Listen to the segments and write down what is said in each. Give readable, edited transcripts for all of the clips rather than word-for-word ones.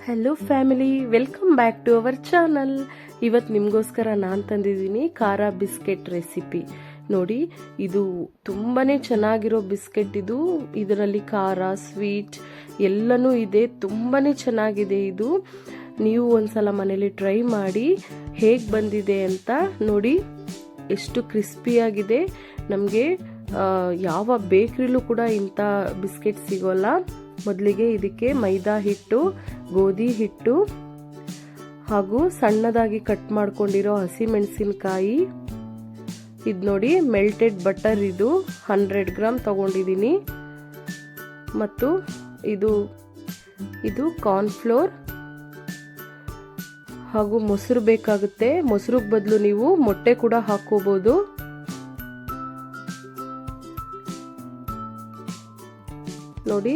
Hello family, welcome back to our channel. ಇವತ್ತು ನಿಮಗೋಸ್ಕರ ನಾನು ತಂದಿದ್ದೀನಿ ಖಾರ ಬಿಸ್ಕೆಟ್ ರೆಸಿಪಿ. ನೋಡಿ, ಇದು ತುಂಬಾ ಚೆನ್ನಾಗಿರೋ ಬಿಸ್ಕೆಟ್. ಇದರಲ್ಲಿ ಖಾರ, ಸ್ವೀಟ್ ಎಲ್ಲನೂ ಇದೆ. ತುಂಬಾ ಚೆನ್ನಾಗಿದೆ ಇದು. ನೀವು ಒಂದ್ಸಲ ಮನೇಲಿ ಟ್ರೈ ಮಾಡಿ ಹೇಗೆ ಬಂದಿದೆ ಅಂತ ನೋಡಿ. ಎಷ್ಟು ಕ್ರಿಸ್ಪಿಯಾಗಿದೆ. ನಮಗೆ ಯಾವ ಬೇಕ್ರಿಲೂ ಕೂಡ ಇಂಥ ಬಿಸ್ಕೆಟ್ ಸಿಗೋಲ್ಲ. ಮೊದಲಿಗೆ ಇದಕ್ಕೆ ಮೈದಾ ಹಿಟ್ಟು, ಗೋಧಿ ಹಿಟ್ಟು ಹಾಗೂ ಸಣ್ಣದಾಗಿ ಕಟ್ ಮಾಡ್ಕೊಂಡಿರೋ ಹಸಿಮೆಣಸಿನಕಾಯಿ, ಇದು ನೋಡಿ ಮೆಲ್ಟೆಡ್ ಬಟರ್, ಇದು 100 ಗ್ರಾಮ್ ತಗೊಂಡಿದ್ದೀನಿ. ಮತ್ತು ಇದು ಕಾರ್ನ್ಫ್ಲೋರ್ ಹಾಗೂ ಮೊಸರು ಬೇಕಾಗುತ್ತೆ. ಮೊಸರಿಗೆ ಬದಲು ನೀವು ಮೊಟ್ಟೆ ಕೂಡ ಹಾಕೋಬಹುದು. ನೋಡಿ,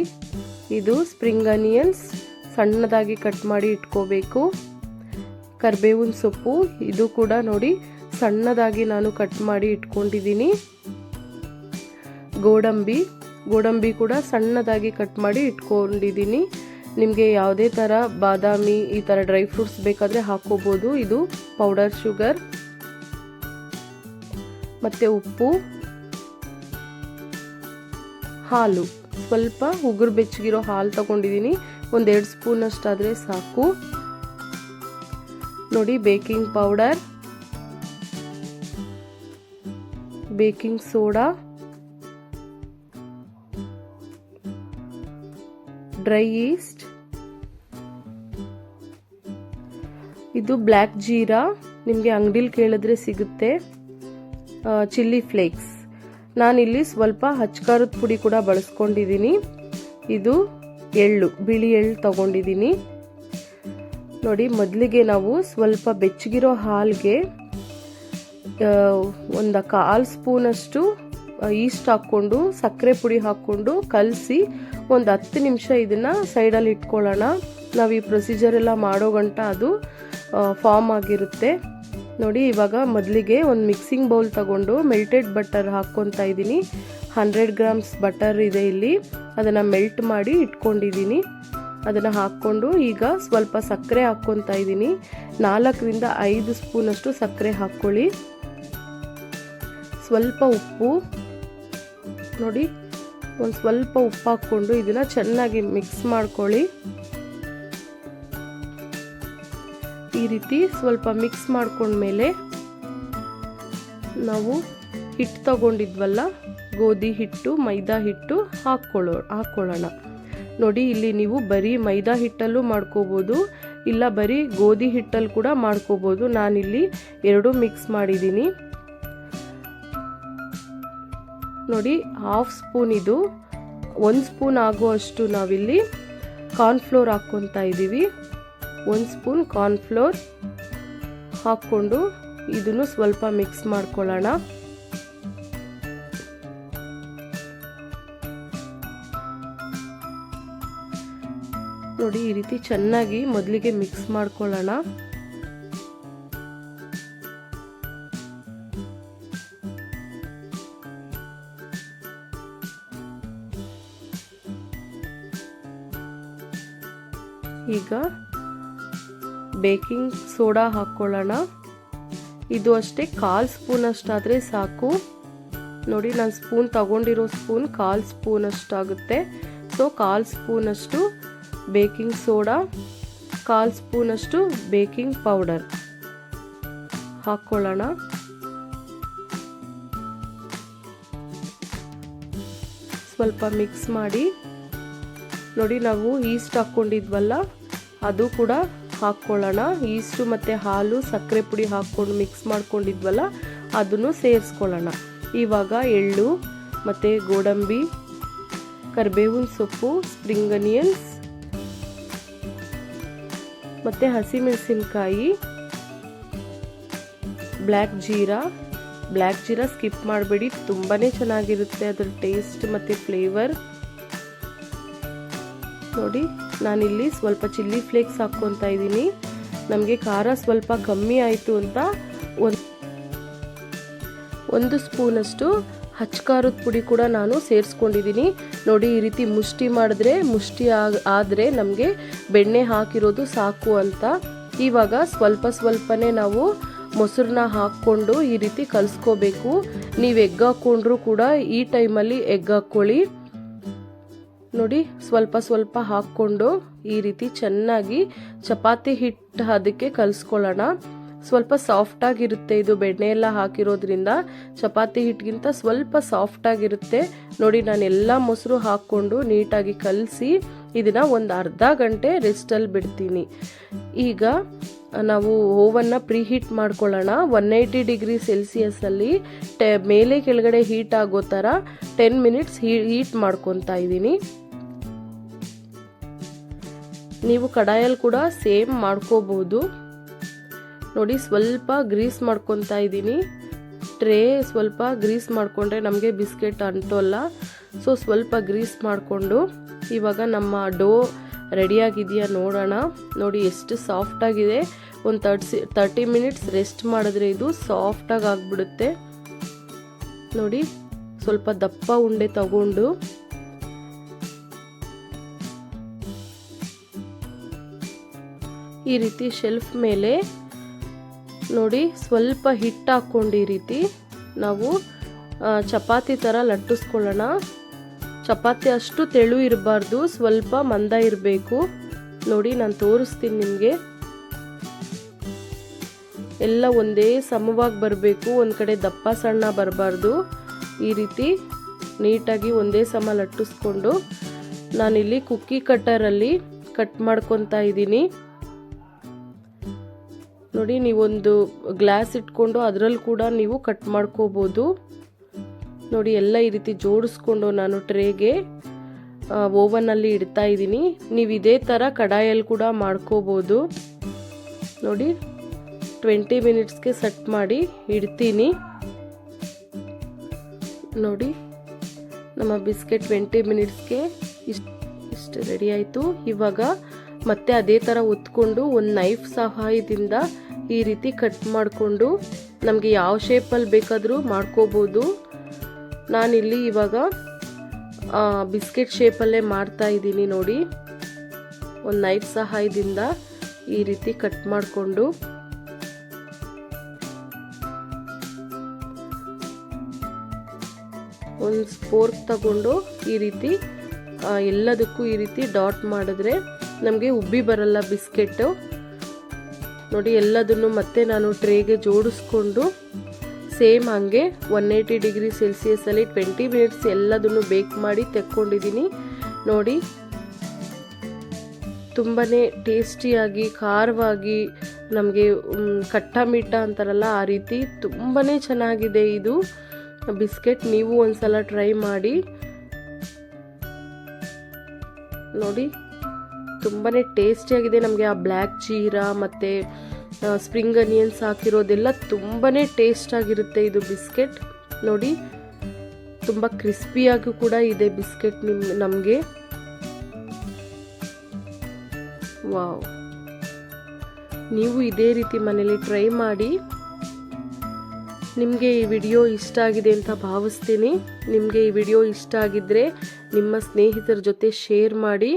ಇದು ಸ್ಪ್ರಿಂಗ್ ಆನಿಯನ್ಸ್ ಸಣ್ಣದಾಗಿ ಕಟ್ ಮಾಡಿ ಇಟ್ಕೋಬೇಕು. ಕರಿಬೇವಿನ ಸೊಪ್ಪು, ಇದು ಕೂಡ ನೋಡಿ ಸಣ್ಣದಾಗಿ ನಾನು ಕಟ್ ಮಾಡಿ ಇಟ್ಕೊಂಡಿದ್ದೀನಿ. ಗೋಡಂಬಿ ಕೂಡ ಸಣ್ಣದಾಗಿ ಕಟ್ ಮಾಡಿ ಇಟ್ಕೊಂಡಿದ್ದೀನಿ. ನಿಮಗೆ ಯಾವುದೇ ಥರ ಬಾದಾಮಿ ಈ ಥರ ಡ್ರೈ ಫ್ರೂಟ್ಸ್ ಬೇಕಾದರೆ ಹಾಕೋಬೋದು. ಇದು ಪೌಡರ್ ಶುಗರ್ ಮತ್ತು ಉಪ್ಪು, ಹಾಲು, ಸ್ವಲ್ಪ ಉಗುರು ಬೆಚ್ಚಗಿರೋ ಹಾಲು ತಗೊಂಡಿದ್ದೀನಿ. 1-2 ಸ್ಪೂನ್ ಅಷ್ಟಾದರೆ ಸಾಕು. ನೋಡಿ, baking powder, baking soda, dry East, ಇದು ಬ್ಲ್ಯಾಕ್ ಜೀರಾ, ನಿಮಗೆ ಅಂಗಡಿಲಿ ಕೇಳಿದ್ರೆ ಸಿಗುತ್ತೆ, ಚಿಲ್ಲಿ ಫ್ಲೇಕ್ಸ್. ನಾನಿಲ್ಲಿ ಸ್ವಲ್ಪ ಹಚ್ಕಾರದ ಪುಡಿ ಕೂಡ ಬಳಸ್ಕೊಂಡಿದ್ದೀನಿ. ಇದು ಎಳ್ಳು, ಬಿಳಿ ಎಳ್ಳು ತಗೊಂಡಿದ್ದೀನಿ. ನೋಡಿ, ಮೊದಲಿಗೆ ನಾವು ಸ್ವಲ್ಪ ಬೆಚ್ಚಗಿರೋ ಹಾಲಿಗೆ 1/4 ಸ್ಪೂನಷ್ಟು ಈಸ್ಟ್ ಹಾಕ್ಕೊಂಡು ಸಕ್ಕರೆ ಪುಡಿ ಹಾಕ್ಕೊಂಡು ಕಲಸಿ 10 ನಿಮಿಷ ಇದನ್ನು ಸೈಡಲ್ಲಿ ಇಟ್ಕೊಳ್ಳೋಣ. ನಾವು ಈ ಪ್ರೊಸೀಜರ್ ಎಲ್ಲ ಮಾಡೋ ಗಂಟ ಅದು ಫಾರ್ಮ್ ಆಗಿರುತ್ತೆ. ನೋಡಿ, ಇವಾಗ ಮೊದಲಿಗೆ ಒಂದು ಮಿಕ್ಸಿಂಗ್ ಬೌಲ್ ತಗೊಂಡು ಮೆಲ್ಟೆಡ್ ಬಟರ್ ಹಾಕ್ಕೊತಾ ಇದ್ದೀನಿ. 100 ಗ್ರಾಮ್ಸ್ ಬಟರ್ ಇದೆ ಇಲ್ಲಿ, ಅದನ್ನು ಮೆಲ್ಟ್ ಮಾಡಿ ಇಟ್ಕೊಂಡಿದ್ದೀನಿ. ಅದನ್ನು ಹಾಕ್ಕೊಂಡು ಈಗ ಸ್ವಲ್ಪ ಸಕ್ಕರೆ ಹಾಕ್ಕೊತಾ ಇದ್ದೀನಿ. 4-5 ಸ್ಪೂನಷ್ಟು ಸಕ್ಕರೆ ಹಾಕ್ಕೊಳ್ಳಿ. ಸ್ವಲ್ಪ ಉಪ್ಪು, ನೋಡಿ ಒಂದು ಸ್ವಲ್ಪ ಉಪ್ಪು ಹಾಕ್ಕೊಂಡು ಇದನ್ನು ಚೆನ್ನಾಗಿ ಮಿಕ್ಸ್ ಮಾಡ್ಕೊಳ್ಳಿ. ಈ ರೀತಿ ಸ್ವಲ್ಪ ಮಿಕ್ಸ್ ಮಾಡ್ಕೊಂಡ್ಮೇಲೆ ನಾವು ಹಿಟ್ಟು ತಗೊಂಡಿದ್ವಲ್ಲ, ಗೋಧಿ ಹಿಟ್ಟು, ಮೈದಾ ಹಿಟ್ಟು ಹಾಕ್ಕೊಳ್ಳೋಣ. ನೋಡಿ, ಇಲ್ಲಿ ನೀವು ಬರೀ ಮೈದಾ ಹಿಟ್ಟಲ್ಲೂ ಮಾಡ್ಕೋಬೋದು, ಇಲ್ಲ ಬರೀ ಗೋಧಿ ಹಿಟ್ಟಲ್ಲಿ ಕೂಡ ಮಾಡ್ಕೋಬೋದು. ನಾನಿಲ್ಲಿ 2 ಮಿಕ್ಸ್ ಮಾಡಿದ್ದೀನಿ. ನೋಡಿ, 1/2 ಸ್ಪೂನ್, ಇದು 1 ಸ್ಪೂನ್ ಆಗುವಷ್ಟು ನಾವಿಲ್ಲಿ ಕಾರ್ನ್ಫ್ಲೋರ್ ಹಾಕ್ಕೊತಾ ಇದ್ದೀವಿ. 1 ಸ್ಪೂನ್ ಕಾರ್ನ್ಫ್ಲೋರ್ ಹಾಕ್ಕೊಂಡು ಇದನ್ನು ಸ್ವಲ್ಪ ಮಿಕ್ಸ್ ಮಾಡ್ಕೊಳ್ಳೋಣ. ನೋಡಿ, ಈ ರೀತಿ ಚೆನ್ನಾಗಿ ಮೊದಲಿಗೆ ಮಿಕ್ಸ್ ಮಾಡ್ಕೊಳ್ಳೋಣ. ಈಗ ಬೇಕಿಂಗ್ ಸೋಡಾ ಹಾಕ್ಕೊಳ್ಳೋಣ. ಇದು ಅಷ್ಟೇ 1/4 ಸ್ಪೂನ್ ಅಷ್ಟಾದರೆ ಸಾಕು. ನೋಡಿ, ನಾನು ಸ್ಪೂನ್ ತಗೊಂಡಿರೋ ಸ್ಪೂನ್ 1/4 ಸ್ಪೂನ್ ಅಷ್ಟಾಗುತ್ತೆ. ಸೊ 1/4 ಸ್ಪೂನ್ ಅಷ್ಟು ಬೇಕಿಂಗ್ ಸೋಡಾ, 1/4 ಸ್ಪೂನ್ ಅಷ್ಟು ಬೇಕಿಂಗ್ ಪೌಡರ್ ಹಾಕ್ಕೊಳ್ಳೋಣ. ಸ್ವಲ್ಪ ಮಿಕ್ಸ್ ಮಾಡಿ. ನೋಡಿ, ನಾವು ಈಸ್ಟ್ ಹಾಕ್ಕೊಂಡಿದ್ವಲ್ಲ ಅದು ಕೂಡ ಹಾಕ್ಕೊಳ್ಳೋಣ. ಈಸ್ಟು ಮತ್ತು ಹಾಲು, ಸಕ್ಕರೆ ಪುಡಿ ಹಾಕ್ಕೊಂಡು ಮಿಕ್ಸ್ ಮಾಡ್ಕೊಂಡಿದ್ವಲ್ಲ ಅದನ್ನು ಸೇರಿಸ್ಕೊಳ್ಳೋಣ. ಇವಾಗ ಎಳ್ಳು ಮತ್ತು ಗೋಡಂಬಿ, ಕರಿಬೇವಿನ ಸೊಪ್ಪು, ಸ್ಪ್ರಿಂಗ್ ಆನಿಯನ್ಸ್ ಮತ್ತು ಹಸಿಮೆಣಸಿನಕಾಯಿ, ಬ್ಲ್ಯಾಕ್ ಜೀರಾ ಸ್ಕಿಪ್ ಮಾಡಬೇಡಿ, ತುಂಬಾ ಚೆನ್ನಾಗಿರುತ್ತೆ ಅದರ ಟೇಸ್ಟ್ ಮತ್ತು ಫ್ಲೇವರ್. ನೋಡಿ, ನಾನಿಲ್ಲಿ ಸ್ವಲ್ಪ ಚಿಲ್ಲಿ ಫ್ಲೇಕ್ಸ್ ಹಾಕ್ಕೊತಾ ಇದ್ದೀನಿ. ನಮಗೆ ಖಾರ ಸ್ವಲ್ಪ ಕಮ್ಮಿ ಆಯಿತು ಅಂತ 1 ಸ್ಪೂನಷ್ಟು ಹಚ್ಕಾರದ ಪುಡಿ ಕೂಡ ನಾನು ಸೇರಿಸ್ಕೊಂಡಿದ್ದೀನಿ. ನೋಡಿ ಈ ರೀತಿ ಮುಷ್ಟಿ ಮಾಡಿದ್ರೆ ಆದರೆ ನಮಗೆ ಬೆಣ್ಣೆ ಹಾಕಿರೋದು ಸಾಕು ಅಂತ. ಇವಾಗ ಸ್ವಲ್ಪನೇ ನಾವು ಮೊಸರನ್ನ ಹಾಕ್ಕೊಂಡು ಈ ರೀತಿ ಕಲಿಸ್ಕೋಬೇಕು. ನೀವು ಎಗ್ ಹಾಕ್ಕೊಂಡ್ರೂ ಕೂಡ ಈ ಟೈಮಲ್ಲಿ ಎಗ್ ಹಾಕ್ಕೊಳ್ಳಿ. ನೋಡಿ ಸ್ವಲ್ಪ ಹಾಕ್ಕೊಂಡು ಈ ರೀತಿ ಚೆನ್ನಾಗಿ ಚಪಾತಿ ಹಿಟ್ಟು ಅದಕ್ಕೆ ಕಲಿಸ್ಕೊಳ್ಳೋಣ. ಸ್ವಲ್ಪ ಸಾಫ್ಟಾಗಿರುತ್ತೆ, ಇದು ಬೆಣ್ಣೆ ಎಲ್ಲ ಹಾಕಿರೋದ್ರಿಂದ ಚಪಾತಿ ಹಿಟ್ಟಿಗಿಂತ ಸ್ವಲ್ಪ ಸಾಫ್ಟಾಗಿರುತ್ತೆ. ನೋಡಿ ನಾನು ಎಲ್ಲ ಮೊಸರು ಹಾಕ್ಕೊಂಡು ನೀಟಾಗಿ ಕಲಸಿ ಇದನ್ನು ಒಂದು ಅರ್ಧ ಗಂಟೆ ರೆಸ್ಟಲ್ಲಿ ಬಿಡ್ತೀನಿ. ಈಗ ನಾವು ಓವನ್ನ ಪ್ರೀ ಹೀಟ್ ಮಾಡ್ಕೊಳ್ಳೋಣ. 180 ಡಿಗ್ರಿ ಸೆಲ್ಸಿಯಸ್ಸಲ್ಲಿ ಮೇಲೆ ಕೆಳಗಡೆ ಹೀಟ್ ಆಗೋ ಥರ 10 ಮಿನಿಟ್ಸ್ ಹೀಟ್ ಮಾಡ್ಕೊತಾ ಇದ್ದೀನಿ. ನೀವು ಕಡಾಯಲ್ಲಿ ಕೂಡ ಸೇಮ್ ಮಾಡ್ಕೋಬಹುದು. ನೋಡಿ ಸ್ವಲ್ಪ ಗ್ರೀಸ್ ಮಾಡ್ಕೊತಾ ಇದ್ದೀನಿ. ಟ್ರೇ ಸ್ವಲ್ಪ ಗ್ರೀಸ್ ಮಾಡಿಕೊಂಡ್ರೆ ನಮಗೆ ಬಿಸ್ಕೆಟ್ ಅಂಟೋಲ್ಲ. ಸೊ ಸ್ವಲ್ಪ ಗ್ರೀಸ್ ಮಾಡಿಕೊಂಡು ಇವಾಗ ನಮ್ಮ ಡೋ ರೆಡಿಯಾಗಿದೆಯಾ ನೋಡೋಣ. ನೋಡಿ ಎಷ್ಟು ಸಾಫ್ಟಾಗಿದೆ. ಒಂದು 30 ಮಿನಿಟ್ಸ್ ರೆಸ್ಟ್ ಮಾಡಿದ್ರೆ ಇದು ಸಾಫ್ಟಾಗಿ ಆಗಿಬಿಡುತ್ತೆ. ನೋಡಿ ಸ್ವಲ್ಪ ದಪ್ಪ ಉಂಡೆ ತಗೊಂಡು ಈ ರೀತಿ ಶೆಲ್ಫ್ ಮೇಲೆ ನೋಡಿ ಸ್ವಲ್ಪ ಹಿಟ್ಟು ಹಾಕ್ಕೊಂಡು ಈ ರೀತಿ ನಾವು ಚಪಾತಿ ಥರ ಲಟ್ಟಿಸ್ಕೊಳ್ಳೋಣ. ಚಪಾತಿ ಅಷ್ಟು ತೆಳು ಇರಬಾರ್ದು, ಸ್ವಲ್ಪ ಮಂದ ಇರಬೇಕು. ನೋಡಿ ನಾನು ತೋರಿಸ್ತೀನಿ ನಿಮಗೆ. ಎಲ್ಲ ಒಂದೇ ಸಮವಾಗಿ ಬರಬೇಕು, ಒಂದು ಕಡೆ ದಪ್ಪ ಸಣ್ಣ ಬರಬಾರ್ದು. ಈ ರೀತಿ ನೀಟಾಗಿ ಒಂದೇ ಸಮ ಲಟ್ಟಿಸ್ಕೊಂಡು ನಾನಿಲ್ಲಿ ಕುಕ್ಕಿ ಕಟ್ಟರಲ್ಲಿ ಕಟ್ ಮಾಡ್ಕೊತಾ ಇದ್ದೀನಿ. ನೋಡಿ ನೀವೊಂದು ಗ್ಲಾಸ್ ಇಟ್ಕೊಂಡು ಅದರಲ್ಲಿ ಕೂಡ ನೀವು ಕಟ್ ಮಾಡ್ಕೋಬೋದು. ನೋಡಿ ಎಲ್ಲ ಈ ರೀತಿ ಜೋಡಿಸ್ಕೊಂಡು ನಾನು ಟ್ರೇಗೆ ಓವನಲ್ಲಿ ಇಡ್ತಾ ಇದ್ದೀನಿ. ನೀವು ಇದೇ ಥರ ಕಡಾಯಲ್ಲಿ ಕೂಡ ಮಾಡ್ಕೋಬೋದು. ನೋಡಿ 20 ಮಿನಿಟ್ಸ್ಗೆ ಸೆಟ್ ಮಾಡಿ ಇಡ್ತೀನಿ. ನೋಡಿ ನಮ್ಮ ಬಿಸ್ಕೆಟ್ 20 ಮಿನಿಟ್ಸ್ಗೆ ಇಷ್ಟು ರೆಡಿ ಆಯಿತು. ಇವಾಗ ಮತ್ತೆ ಅದೇ ಥರ ಒತ್ಕೊಂಡು ಒಂದು ನೈಫ್ ಸಹಾಯದಿಂದ ಈ ರೀತಿ ಕಟ್ ಮಾಡಿಕೊಂಡು ನಮಗೆ ಯಾವ ಶೇಪಲ್ಲಿ ಬೇಕಾದರೂ ಮಾಡ್ಕೋಬೋದು. ನಾನಿಲ್ಲಿ ಇವಾಗ ಬಿಸ್ಕೆಟ್ ಶೇಪಲ್ಲೇ ಮಾಡ್ತಾ ಇದ್ದೀನಿ. ನೋಡಿ ಒಂದು ನೈಫ್ ಸಹಾಯದಿಂದ ಈ ರೀತಿ ಕಟ್ ಮಾಡಿಕೊಂಡು ಒಂದು ಫೋರ್ಕ್ ತಗೊಂಡು ಈ ರೀತಿ ಎಲ್ಲದಕ್ಕೂ ಈ ರೀತಿ ಡಾಟ್ ಮಾಡಿದ್ರೆ ನಮಗೆ ಉಬ್ಬಿ ಬರಲ್ಲ ಬಿಸ್ಕೆಟ್. ನೋಡಿ ಎಲ್ಲದನ್ನು ಮತ್ತೆ ನಾನು ಟ್ರೇಗೆ ಜೋಡಿಸ್ಕೊಂಡು ಸೇಮ್ ಹಾಗೆ 180 ಡಿಗ್ರಿ ಸೆಲ್ಸಿಯಸ್ಸಲ್ಲಿ 20 ಮಿನಿಟ್ಸ್ ಎಲ್ಲದನ್ನು ಬೇಕ್ ಮಾಡಿ ತೆಕ್ಕೊಂಡಿದ್ದೀನಿ. ನೋಡಿ ತುಂಬಾ ಟೇಸ್ಟಿಯಾಗಿ ಖಾರವಾಗಿ ನಮಗೆ ಕಟ್ಟ ಮೀಠ ಅಂತಾರಲ್ಲ ಆ ರೀತಿ ತುಂಬಾ ಚೆನ್ನಾಗಿದೆ ಇದು ಬಿಸ್ಕೆಟ್. ನೀವು ಒಂದ್ಸಲ ಟ್ರೈ ಮಾಡಿ ನೋಡಿ. ತುಂಬಾ ಟೇಸ್ಟಿಯಾಗಿದೆ. ನಮಗೆ ಆ ಬ್ಲ್ಯಾಕ್ ಜೀರಾ ಮತ್ತು ಸ್ಪ್ರಿಂಗ್ ಅನಿಯನ್ಸ್ ಹಾಕಿರೋದೆಲ್ಲ ತುಂಬಾ ಟೇಸ್ಟಾಗಿರುತ್ತೆ ಇದು ಬಿಸ್ಕೆಟ್. ನೋಡಿ ತುಂಬ ಕ್ರಿಸ್ಪಿಯಾಗೂ ಕೂಡ ಇದೆ ಬಿಸ್ಕೆಟ್ ನಮಗೆ. ವಾವ್, ನೀವು ಇದೇ ರೀತಿ ಮನೇಲಿ ಟ್ರೈ ಮಾಡಿ. ನಿಮಗೆ ಈ ವಿಡಿಯೋ ಇಷ್ಟ ಆಗಿದೆ ಅಂತ ಭಾವಿಸ್ತೀನಿ. ನಿಮಗೆ ಈ ವಿಡಿಯೋ ಇಷ್ಟ ಆಗಿದ್ದರೆ ನಿಮ್ಮ ಸ್ನೇಹಿತರ ಜೊತೆ ಶೇರ್ ಮಾಡಿ.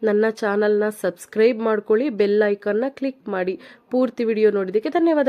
ನನ್ನ ಚಾನಲ್ನ ಸಬ್ಸ್ಕ್ರೈಬ್ ಮಾಡ್ಕೊಳ್ಳಿ, ಬೆಲ್ ಐಕಾನ್ನ ಕ್ಲಿಕ್ ಮಾಡಿ. ಪೂರ್ತಿ ವಿಡಿಯೋ ನೋಡಿದ್ದಕ್ಕೆ ಧನ್ಯವಾದಗಳು.